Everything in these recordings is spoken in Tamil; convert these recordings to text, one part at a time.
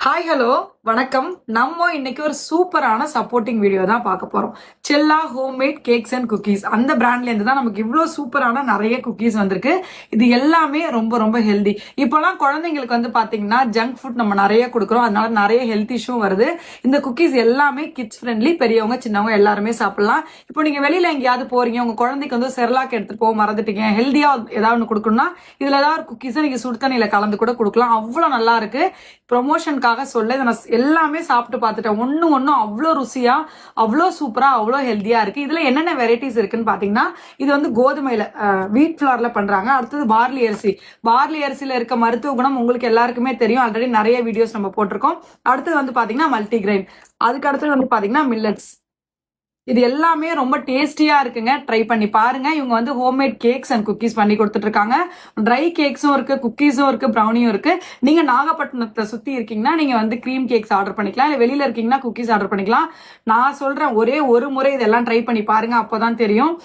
ஹாய் ஹலோ வணக்கம். நம்ம இன்னைக்கு ஒரு சூப்பரான சப்போர்ட்டிங் வீடியோ தான் பார்க்க போறோம். செல்லா ஹோம்மேட் கேக்ஸ் அண்ட் குக்கீஸ் அந்த பிராண்ட்ல இருந்து தான் நமக்கு இவ்வளோ சூப்பரான நிறைய குக்கீஸ் வந்திருக்கு. இது எல்லாமே ரொம்ப ரொம்ப ஹெல்தி. இப்போலாம் குழந்தைங்களுக்கு வந்து பாத்தீங்கன்னா ஜங்க் ஃபுட் நம்ம நிறைய கொடுக்குறோம், அதனால நிறைய ஹெல்த் இஷ்யூ வருது. இந்த குக்கீஸ் எல்லாமே கிட்ஸ் ஃப்ரெண்ட்லி, பெரியவங்க சின்னவங்க எல்லாருமே சாப்பிடலாம். இப்போ நீங்க வெளியில எங்கேயாவது போறீங்க, உங்க குழந்தைக்கு வந்து செர்லாக் எடுத்துட்டு போக மறந்துட்டீங்க, ஹெல்தியா ஏதாவது ஒன்று கொடுக்கணும்னா இதுல ஏதாவது ஒரு குக்கீஸை நீங்க சுடு தண்ணியில கலந்து கூட கொடுக்கலாம். அவ்வளவு நல்லா இருக்கு. ப்ரொமோஷனுக்காக சொல்ல இதை நான் எல்லாமே சாப்பிட்டு பார்த்துட்டேன். ஒன்றும் அவ்வளோ ருசியா, அவ்வளோ சூப்பரா, அவ்வளோ ஹெல்த்தியா இருக்கு. இதுல என்னென்ன வெரைட்டிஸ் இருக்குன்னு பாத்தீங்கன்னா, இது வந்து கோதுமையில வீட் ஃபிளார்ல பண்றாங்க. அடுத்தது பார்லி அரிசி. பார்லி அரிசியில இருக்க மருத்துவ குணம் உங்களுக்கு எல்லாருக்குமே தெரியும், ஆல்ரெடி நிறைய வீடியோஸ் நம்ம போட்டிருக்கோம். அடுத்தது வந்து பாத்தீங்கன்னா மல்டிகிரெயின். அதுக்கு அடுத்தது வந்து பாத்தீங்கன்னா மில்லட்ஸ். இது எல்லாமே ரொம்ப டேஸ்டியா இருக்குங்க. ட்ரை பண்ணி பாருங்க. இவங்க வந்து ஹோம்மேட் கேக்ஸ் அண்ட் குக்கீஸ் பண்ணி கொடுத்துட்டு இருக்காங்க. ட்ரை கேக்ஸும் இருக்கு, குக்கீஸும் இருக்கு, ப்ரௌனியும் இருக்கு. நீங்க நாகப்பட்டினத்தை சுத்தி இருக்கீங்கன்னா நீங்க வந்து கிரீம் கேக்ஸ் ஆர்டர் பண்ணிக்கலாம், இல்ல வெளியில இருக்கீங்கன்னா குக்கீஸ் ஆர்டர் பண்ணிக்கலாம். நான் சொல்றேன், ஒரே ஒரு முறை இதெல்லாம் ட்ரை பண்ணி பாருங்க, அப்போதான் தெரியும்.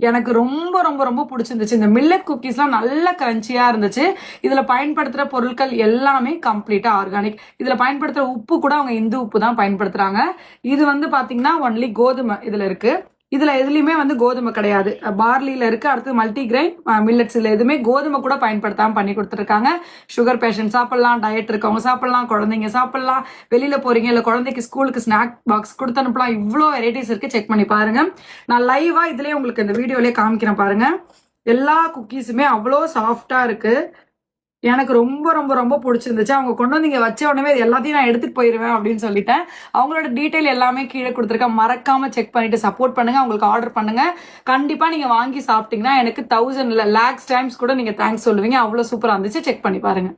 எனக்கு ரொம்ப ரொம்ப ரொம்ப பிடிச்சிருந்துச்சு. இந்த மில்லட் குக்கீஸ்லாம் நல்ல கிரன்ச்சியா இருந்துச்சு. இதுல பயன்படுத்துற பொருட்கள் எல்லாமே கம்ப்ளீட்டா ஆர்கானிக். இதுல பயன்படுத்துற உப்பு கூட அவங்க இந்து உப்பு தான் பயன்படுத்துறாங்க. இது வந்து பாத்தீங்கன்னா ஒன்லி கோதுமை இதுல இருக்கு. இதுல எதுலயுமே வந்து கோதுமை கிடையாது, பார்லியில இருக்கு. அடுத்து மல்டிகிரெயின், மில்லட்ஸ். இதுல எதுவுமே கோதுமை கூட பயன்படுத்தாம பண்ணி கொடுத்துருக்காங்க. சுகர் பேஷண்ட் சாப்பிடலாம், டயட் இருக்கவங்க சாப்பிடலாம், குழந்தைங்க சாப்பிடலாம், வெளியில போறீங்க இல்ல குழந்தைக்கு ஸ்கூலுக்கு ஸ்நாக் பாக்ஸ் கொடுத்து அனுப்பலாம். இவ்வளோ வெரைட்டிஸ் இருக்கு, செக் பண்ணி பாருங்க. நான் லைவா இதுலயே உங்களுக்கு இந்த வீடியோலயே காமிக்கிறேன் பாருங்க. எல்லா குக்கீஸுமே அவ்வளோ சாஃப்டா இருக்கு. எனக்கு ரொம்ப ரொம்ப ரொம்ப பிடிச்சிருந்துச்சு. அவங்க கொண்டு வந்து இங்க வச்ச உடனே எல்லாத்தையும் நான் எடுத்துட்டு போயிருவேன் அப்படின்னு சொல்லிட்டேன். அவங்களோட டீட்டெயில் எல்லாமே கீழே கொடுத்துருக்கேன். மறக்காம செக் பண்ணிட்டு சப்போர்ட் பண்ணுங்க. அவங்களுக்கு ஆர்டர் பண்ணுங்க. கண்டிப்பா நீங்க வாங்கி சாப்பிட்டீங்கன்னா எனக்கு 1000 இல்ல lakhs டைம்ஸ் கூட நீங்க தேங்க்ஸ் சொல்லுவீங்க. அவ்வளவு சூப்பரா இருந்துச்சு. செக் பண்ணி பாருங்க.